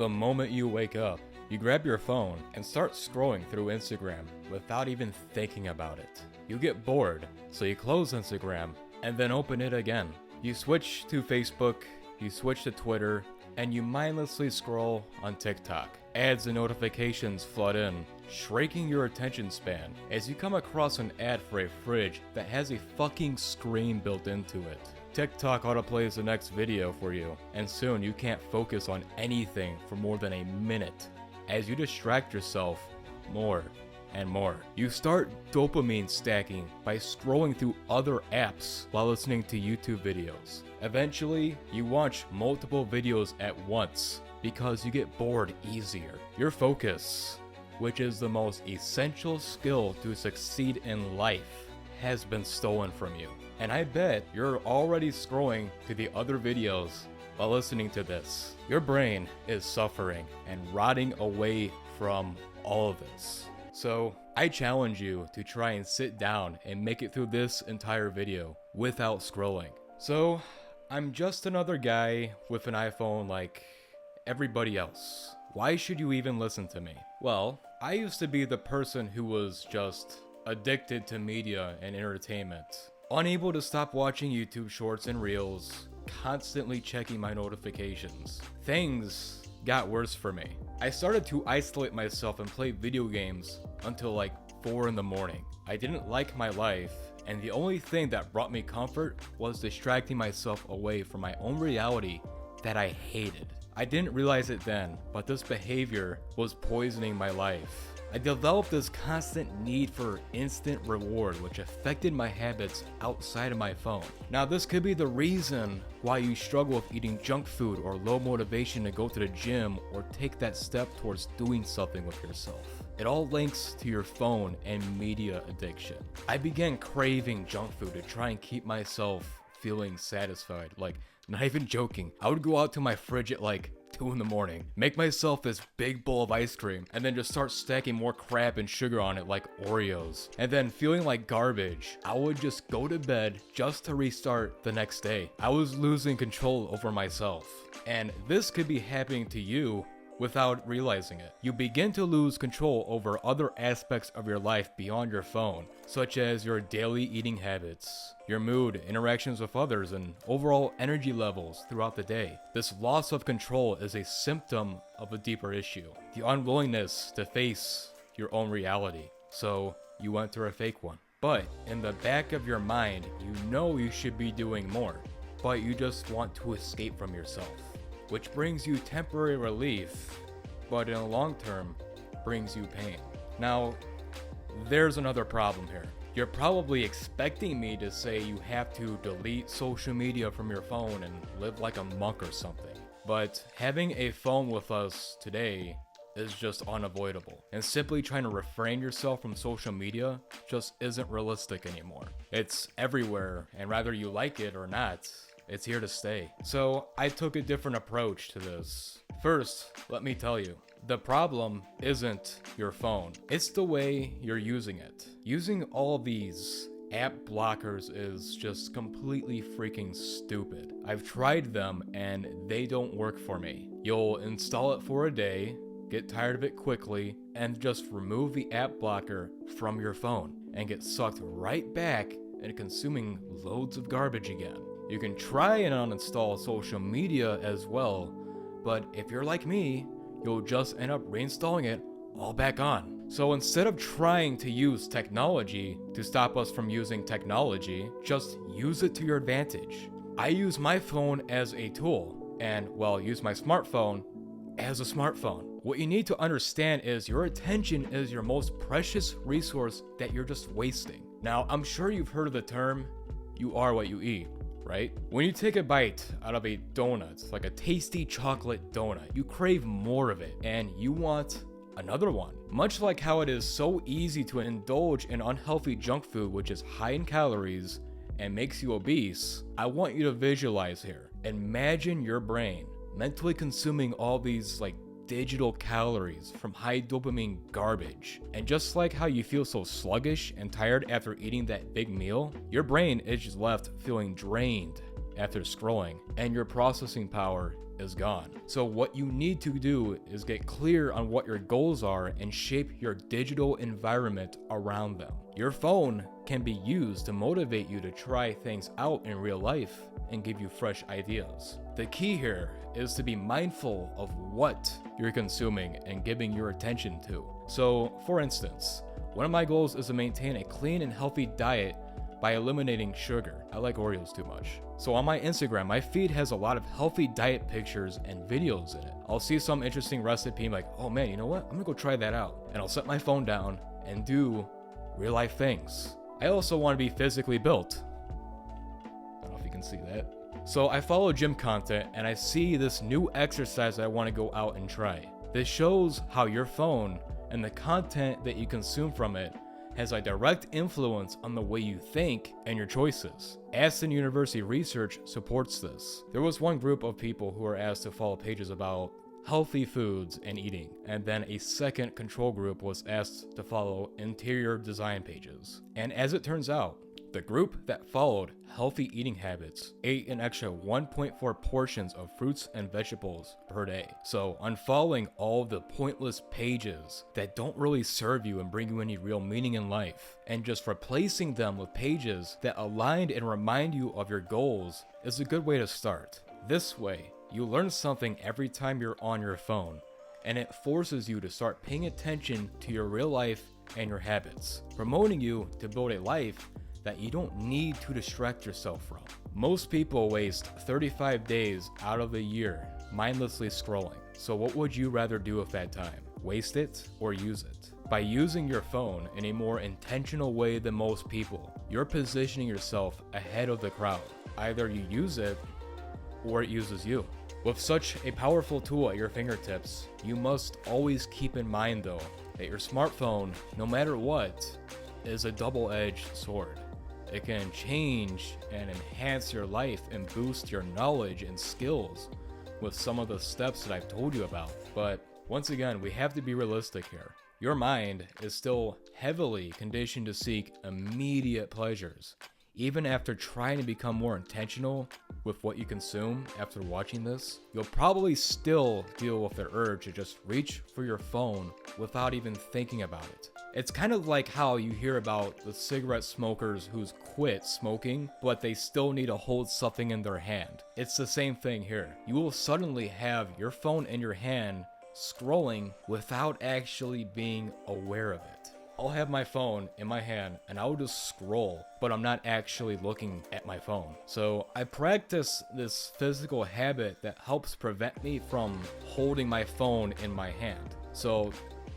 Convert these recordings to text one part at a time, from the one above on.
The moment you wake up, you grab your phone and start scrolling through Instagram without even thinking about it. You get bored, so you close Instagram and then open it again. You switch to Facebook, you switch to Twitter, and you mindlessly scroll on TikTok. Ads and notifications flood in, shrinking your attention span as you come across an ad for a fridge that has a fucking screen built into it. TikTok autoplays the next video for you, and soon you can't focus on anything for more than a minute as you distract yourself more and more. You start dopamine stacking by scrolling through other apps while listening to YouTube videos. Eventually, you watch multiple videos at once because you get bored easier. Your focus, which is the most essential skill to succeed in life, has been stolen from you. And I bet you're already scrolling to the other videos while listening to this. Your brain is suffering and rotting away from all of this. So I challenge you to try and sit down and make it through this entire video without scrolling. So I'm just another guy with an iPhone like everybody else. Why should you even listen to me? Well, I used to be the person who was just addicted to media and entertainment. Unable to stop watching YouTube shorts and reels, constantly checking my notifications. Things got worse for me. I started to isolate myself and play video games until like 4 in the morning. I didn't like my life, and the only thing that brought me comfort was distracting myself away from my own reality that I hated. I didn't realize it then, but this behavior was poisoning my life. I developed this constant need for instant reward, which affected my habits outside of my phone. Now, this could be the reason why you struggle with eating junk food or low motivation to go to the gym or take that step towards doing something with yourself. It all links to your phone and media addiction. I began craving junk food to try and keep myself feeling satisfied. Like, not even joking. I would go out to my fridge at like 2 in the morning, make myself this big bowl of ice cream, and then just start stacking more crap and sugar on it like Oreos. And then feeling like garbage, I would just go to bed just to restart the next day. I was losing control over myself. And this could be happening to you without realizing it. You begin to lose control over other aspects of your life beyond your phone, such as your daily eating habits, your mood, interactions with others, and overall energy levels throughout the day. This loss of control is a symptom of a deeper issue, the unwillingness to face your own reality. So you enter a fake one. But in the back of your mind, you know you should be doing more, but you just want to escape from yourself, which brings you temporary relief, but in the long term, brings you pain. Now, there's another problem here. You're probably expecting me to say you have to delete social media from your phone and live like a monk or something. But having a phone with us today is just unavoidable. And simply trying to refrain yourself from social media just isn't realistic anymore. It's everywhere, and whether you like it or not, it's here to stay. So I took a different approach to this. First, let me tell you, the problem isn't your phone. It's the way you're using it. Using all of these app blockers is just completely freaking stupid. I've tried them and they don't work for me. You'll install it for a day, get tired of it quickly, and just remove the app blocker from your phone and get sucked right back into consuming loads of garbage again. You can try and uninstall social media as well, but if you're like me, you'll just end up reinstalling it all back on. So instead of trying to use technology to stop us from using technology, just use it to your advantage. I use my phone as a tool, and well, use my smartphone as a smartphone. What you need to understand is your attention is your most precious resource that you're just wasting. Now, I'm sure you've heard of the term, you are what you eat, right? When you take a bite out of a donut, like a tasty chocolate donut, you crave more of it and you want another one. Much like how it is so easy to indulge in unhealthy junk food, which is high in calories and makes you obese, I want you to visualize here. Imagine your brain mentally consuming all these like digital calories from high dopamine garbage. And just like how you feel so sluggish and tired after eating that big meal, your brain is just left feeling drained after scrolling, and your processing power is gone. So what you need to do is get clear on what your goals are and shape your digital environment around them. Your phone can be used to motivate you to try things out in real life and give you fresh ideas. The key here is to be mindful of what you're consuming and giving your attention to. So, for instance, one of my goals is to maintain a clean and healthy diet by eliminating sugar. I like Oreos too much. So on my Instagram, my feed has a lot of healthy diet pictures and videos in it. I'll see some interesting recipe, I'm like, oh man, you know what? I'm gonna go try that out. And I'll set my phone down and do real life things. I also want to be physically built. I don't know if you can see that. So I follow gym content and I see this new exercise that I want to go out and try. This shows how your phone and the content that you consume from it has a direct influence on the way you think and your choices. Aston University research supports this. There was one group of people who were asked to follow pages about healthy foods and eating, and then a second control group was asked to follow interior design pages. And as it turns out, the group that followed healthy eating habits ate an extra 1.4 portions of fruits and vegetables per day. So unfollowing all of the pointless pages that don't really serve you and bring you any real meaning in life, and just replacing them with pages that align and remind you of your goals is a good way to start. This way, you learn something every time you're on your phone, and it forces you to start paying attention to your real life and your habits, promoting you to build a life that you don't need to distract yourself from. Most people waste 35 days out of the year mindlessly scrolling. So what would you rather do with that time? Waste it or use it? By using your phone in a more intentional way than most people, you're positioning yourself ahead of the crowd. Either you use it or it uses you. With such a powerful tool at your fingertips, you must always keep in mind though that your smartphone, no matter what, is a double-edged sword. It can change and enhance your life and boost your knowledge and skills with some of the steps that I've told you about. But once again, we have to be realistic here. Your mind is still heavily conditioned to seek immediate pleasures. Even after trying to become more intentional with what you consume after watching this, you'll probably still deal with the urge to just reach for your phone without even thinking about it. It's kind of like how you hear about the cigarette smokers who's quit smoking, but they still need to hold something in their hand. It's the same thing here. You will suddenly have your phone in your hand scrolling without actually being aware of it. I'll have my phone in my hand and I'll just scroll, but I'm not actually looking at my phone. So I practice this physical habit that helps prevent me from holding my phone in my hand. So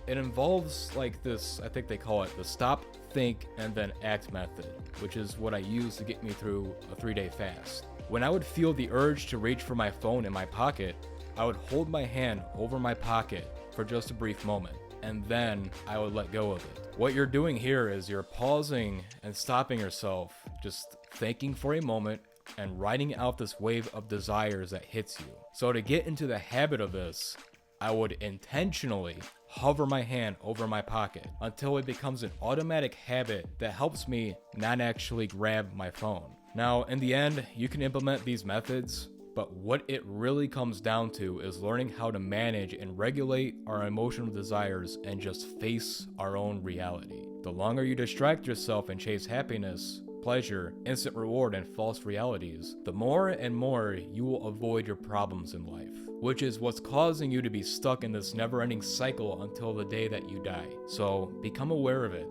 it involves like this, I think they call it the stop, think, and then act method, which is what I use to get me through a 3-day fast. When I would feel the urge to reach for my phone in my pocket, I would hold my hand over my pocket for just a brief moment, and then I would let go of it. What you're doing here is you're pausing and stopping yourself, just thinking for a moment and riding out this wave of desires that hits you. So to get into the habit of this, I would intentionally hover my hand over my pocket until it becomes an automatic habit that helps me not actually grab my phone. Now, in the end, you can implement these methods, but what it really comes down to is learning how to manage and regulate our emotional desires and just face our own reality. The longer you distract yourself and chase happiness, pleasure, instant reward, and false realities, the more and more you will avoid your problems in life, which is what's causing you to be stuck in this never-ending cycle until the day that you die. So become aware of it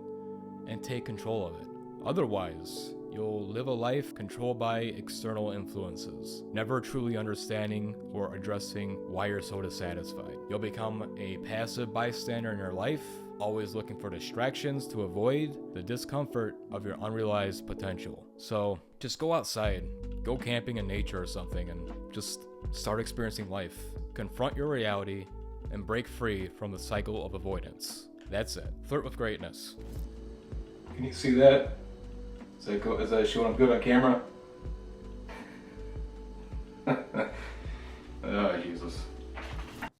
and take control of it. Otherwise, you'll live a life controlled by external influences, never truly understanding or addressing why you're so dissatisfied. You'll become a passive bystander in your life, always looking for distractions to avoid the discomfort of your unrealized potential. So just go outside, go camping in nature or something, and just start experiencing life. Confront your reality and break free from the cycle of avoidance. That's it. Flirt with greatness. Can you see that? Is that showing up good on camera?